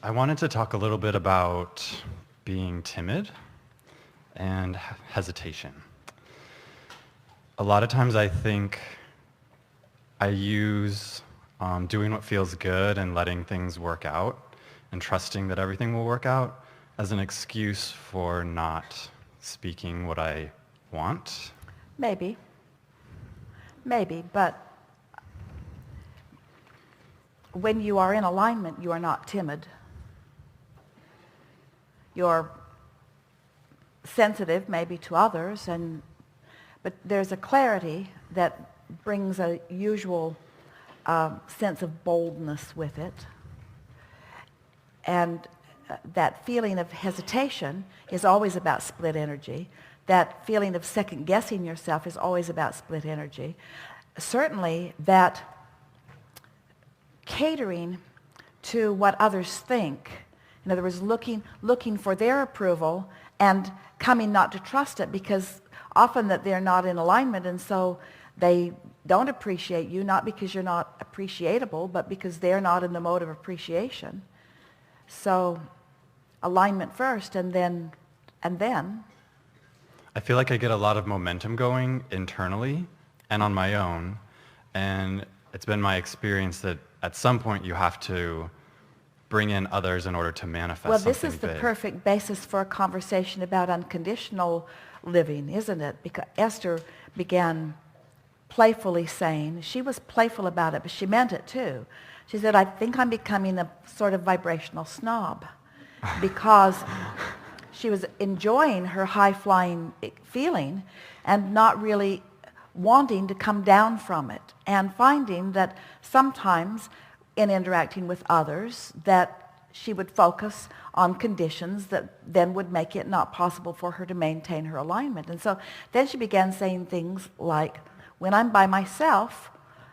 I wanted to talk a little bit about being timid and hesitation. A lot of times I think I use doing what feels good and letting things work out and trusting that everything will work out as an excuse for not speaking what I want. Maybe, but when you are in alignment, you are not timid. You're sensitive maybe to others, but there's a clarity that brings a usual sense of boldness with it. And that feeling of hesitation is always about split energy. That feeling of second guessing yourself is always about split energy. Certainly that catering to what others think, in other words, looking for their approval and coming not to trust it, because often that they're not in alignment, and so they don't appreciate you, not because you're not appreciable, but because they're not in the mode of appreciation. So alignment first, and then. I feel like I get a lot of momentum going internally and on my own, and it's been my experience that at some point you have to bring in others in order to manifest well, something this is the big. perfect basis for a conversation about unconditional living, isn't it? Because Esther began playfully saying, she was playful about it, but she meant it too. She said, I think I'm becoming a sort of vibrational snob, because she was enjoying her high-flying feeling and not really wanting to come down from it, and finding that sometimes in interacting with others that she would focus on conditions that then would make it not possible for her to maintain her alignment. And so then she began saying things like, when I'm by myself,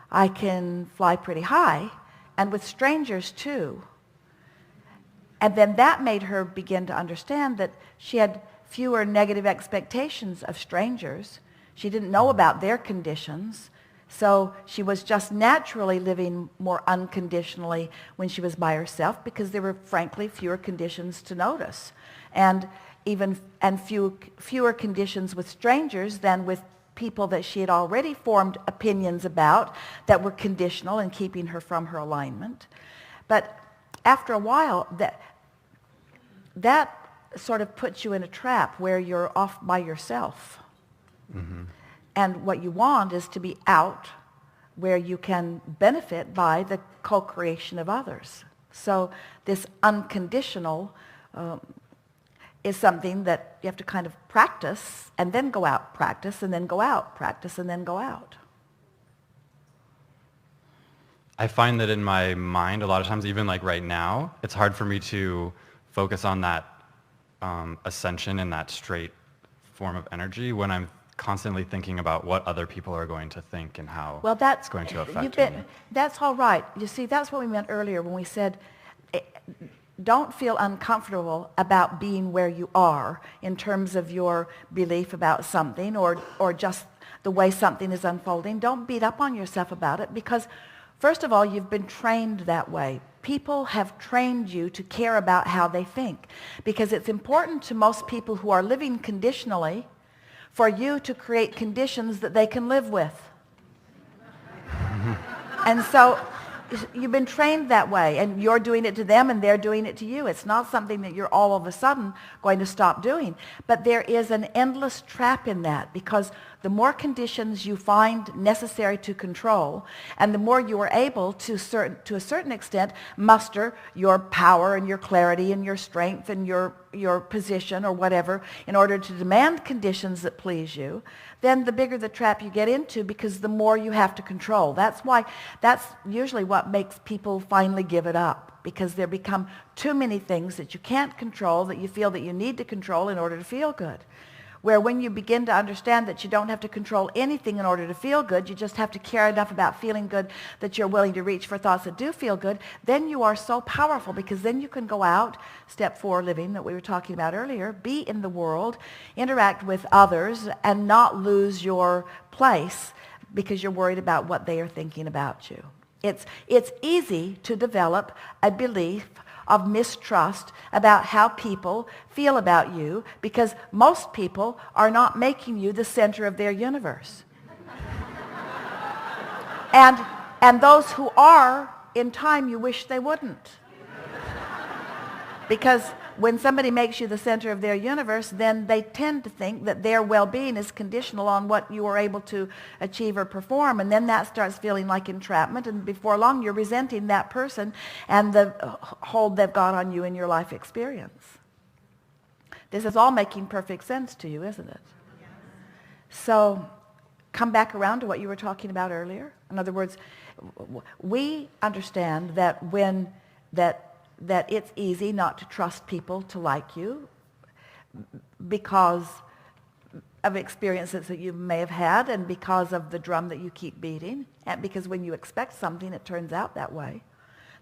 I can fly pretty high, and with strangers too. And then that made her begin to understand that she had fewer negative expectations of strangers. She didn't know about their conditions. So she was just naturally living more unconditionally when she was by herself, because there were frankly fewer conditions to notice. And fewer conditions with strangers than with people that she had already formed opinions about that were conditional and keeping her from her alignment. But after a while, that sort of puts you in a trap where you're off by yourself. Mm-hmm. And what you want is to be out where you can benefit by the co-creation of others. So this unconditional is something that you have to kind of practice, and then go out, practice, and then go out, practice, and then go out. I find that in my mind, a lot of times, even like right now, it's hard for me to focus on that ascension and that straight form of energy when I'm constantly thinking about what other people are going to think and how it's going to affect me. That's all right. You see, that's what we meant earlier when we said, don't feel uncomfortable about being where you are in terms of your belief about something or just the way something is unfolding. Don't beat up on yourself about it, because first of all, you've been trained that way. People have trained you to care about how they think, because it's important to most people who are living conditionally for you to create conditions that they can live with. And so you've been trained that way, and you're doing it to them and they're doing it to you. It's not something that you're all of a sudden going to stop doing. But there is an endless trap in that, because the more conditions you find necessary to control, and the more you are able to a certain extent muster your power and your clarity and your strength and your position or whatever in order to demand conditions that please you, then the bigger the trap you get into, because the more you have to control. That's usually what makes people finally give it up, because there become too many things that you can't control that you feel that you need to control in order to feel good. Where when you begin to understand that you don't have to control anything in order to feel good, you just have to care enough about feeling good that you're willing to reach for thoughts that do feel good, then you are so powerful, because then you can go out, step 4 living that we were talking about earlier, be in the world, interact with others, and not lose your place because you're worried about what they are thinking about you. It's easy to develop a belief of mistrust about how people feel about you, because most people are not making you the center of their universe. And those who are, in time, you wish they wouldn't. Because when somebody makes you the center of their universe, then they tend to think that their well-being is conditional on what you are able to achieve or perform, and then that starts feeling like entrapment, and before long you're resenting that person and the hold they've got on you in your life experience. This is all making perfect sense to you, isn't it? Yes. So come back around to what you were talking about earlier. In other words, we understand that that it's easy not to trust people to like you because of experiences that you may have had and because of the drum that you keep beating, and because when you expect something, it turns out that way.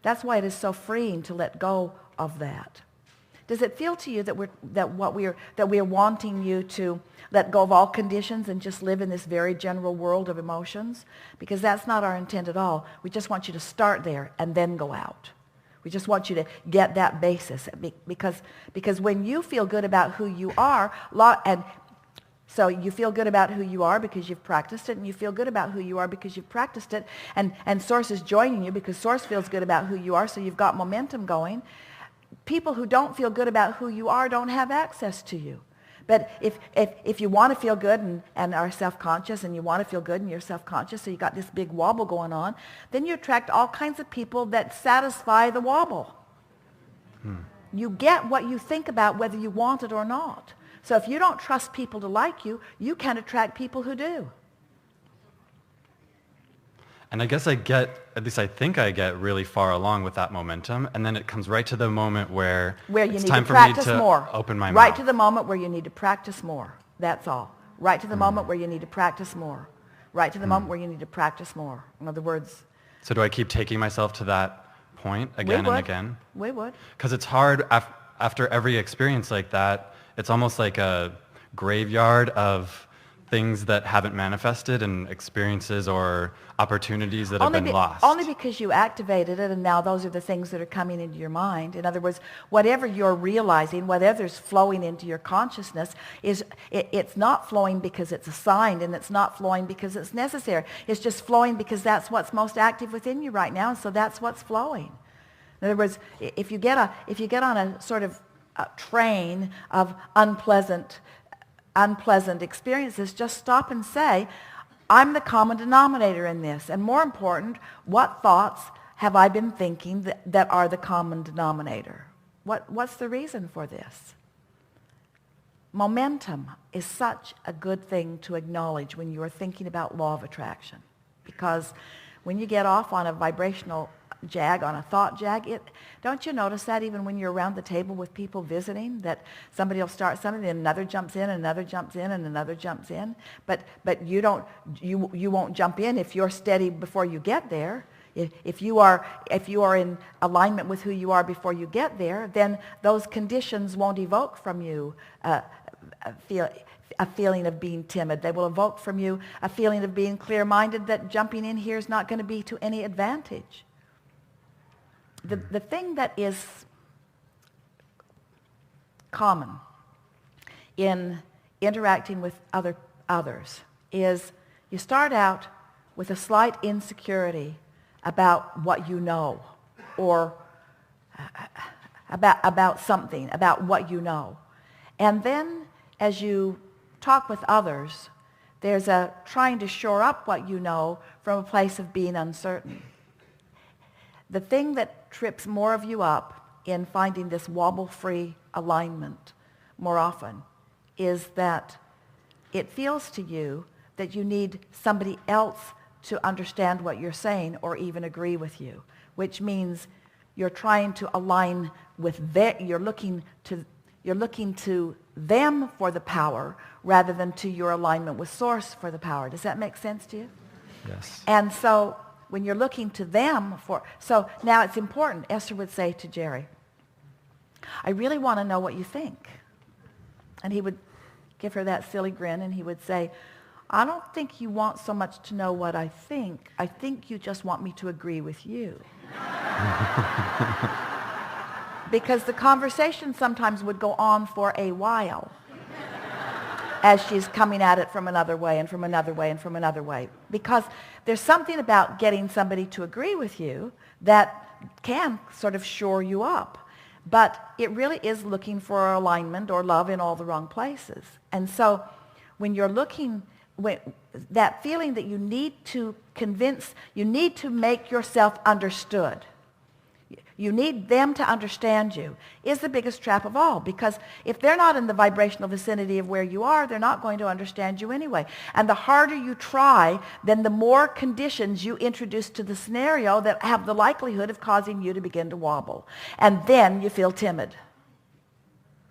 That's why it is so freeing to let go of that. Does it feel to you that we're wanting you to let go of all conditions and just live in this very general world of emotions? Because that's not our intent at all. We just want you to start there and then go out. We just want you to get that basis, because when you feel good about who you are, and so you feel good about who you are because you've practiced it, and you feel good about who you are because you've practiced it, and Source is joining you because Source feels good about who you are, so you've got momentum going. People who don't feel good about who you are don't have access to you. But if you want to feel good and are self-conscious, and you want to feel good and you're self-conscious, so you got this big wobble going on, then you attract all kinds of people that satisfy the wobble. You get what you think about whether you want it or not. So if you don't trust people to like you, you can attract people who do. And I guess at least I think I get really far along with that momentum, and then it comes right to the moment where you it's need time to for me practice to more. open my Right mouth. to the moment where you need to practice more. That's all. Right to the moment where you need to practice more. Right to the moment where you need to practice more. In other words, So do I keep taking myself to that point again and again? We would. Because it's hard after every experience like that. It's almost like a graveyard of things that haven't manifested and experiences or opportunities that have been lost. Only because you activated it, and now those are the things that are coming into your mind. In other words, whatever you're realizing, whatever's flowing into your consciousness, it's not flowing because it's assigned, and it's not flowing because it's necessary. It's just flowing because that's what's most active within you right now, and so that's what's flowing. In other words, if you get on a sort of train of unpleasant experiences, just stop and say, I'm the common denominator in this. And more important, what thoughts have I been thinking that are the common denominator? What's the reason for this? Momentum is such a good thing to acknowledge when you are thinking about law of attraction. Because when you get off on a vibrational jag, on a thought jag, don't you notice that even when you're around the table with people visiting, that somebody will start something and another jumps in and another jumps in and another jumps in, but you won't jump in if you're steady before you get there. If you are in alignment with who you are before you get there, then those conditions won't evoke from you a feeling of being timid. They will evoke from you a feeling of being clear-minded, that jumping in here is not going to be to any advantage. The thing that is common in interacting with others is you start out with a slight insecurity about what you know, or about something, about what you know. And then as you talk with others, there's a trying to shore up what you know from a place of being uncertain. The thing that trips more of you up in finding this wobble-free alignment more often is that it feels to you that you need somebody else to understand what you're saying or even agree with you, which means you're trying to align with you're looking to them for the power rather than to your alignment with Source for the power. Does that make sense to you? Yes. And so when you're looking to them so now it's important. Esther would say to Jerry, I really want to know what you think. And he would give her that silly grin, and he would say, I don't think you want so much to know what I think. I think you just want me to agree with you. because the conversation sometimes would go on for a while as she's coming at it from another way and from another way and from another way. Because there's something about getting somebody to agree with you that can sort of shore you up. But it really is looking for alignment or love in all the wrong places. And so when you're looking, that feeling that you need to convince, you need to make yourself understood. You need them to understand you is the biggest trap of all, because if they're not in the vibrational vicinity of where you are, they're not going to understand you anyway. And the harder you try, then the more conditions you introduce to the scenario that have the likelihood of causing you to begin to wobble. And then you feel timid.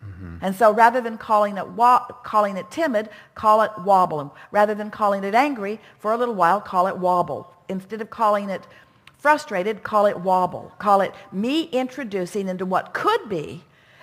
Mm-hmm. And so rather than calling it timid, call it wobble. And rather than calling it angry, for a little while, call it wobble. Instead of calling it frustrated, call it wobble. Call it me introducing into what could be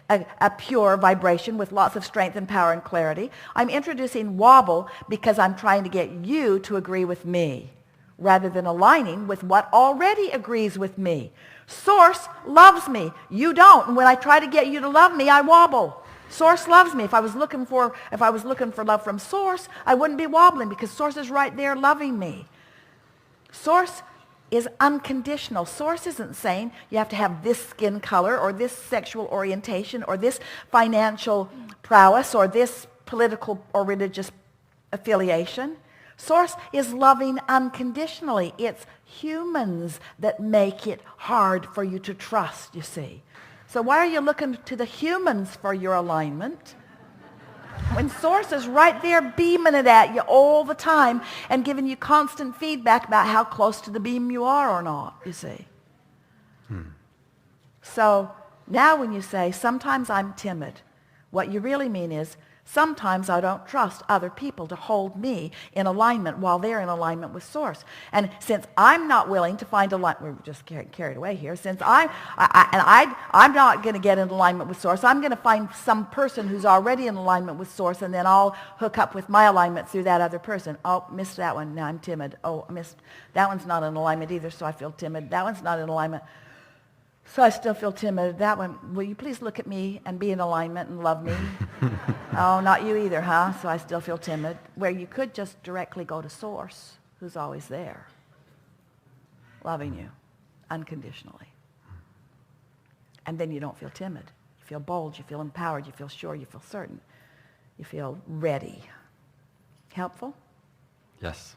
a pure vibration with lots of strength and power and clarity. I'm introducing wobble because I'm trying to get you to agree with me rather than aligning with what already agrees with me. Source loves me. You don't. And when I try to get you to love me, I wobble. Source loves me. If I was looking for love from Source, I wouldn't be wobbling because Source is right there loving me. Source is unconditional. Source isn't saying you have to have this skin color or this sexual orientation or this financial prowess or this political or religious affiliation. Source is loving unconditionally. It's humans that make it hard for you to trust, you see. So why are you looking to the humans for your alignment when Source is right there beaming it at you all the time and giving you constant feedback about how close to the beam you are or not, you see? So now when you say, sometimes I'm timid, what you really mean is, sometimes I don't trust other people to hold me in alignment while they're in alignment with Source. And since I'm not willing to find alignment, we're just carried away here, since I'm not going to get in alignment with Source, I'm going to find some person who's already in alignment with Source, and then I'll hook up with my alignment through that other person. Oh, missed that one. Now I'm timid. Oh, missed. That one's not in alignment either, so I feel timid. That one's not in alignment. So I still feel timid. That one, will you please look at me and be in alignment and love me? Oh, not you either, huh? So I still feel timid. Where you could just directly go to Source, who's always there, loving you unconditionally. And then you don't feel timid. You feel bold, you feel empowered, you feel sure, you feel certain. You feel ready. Helpful? Yes.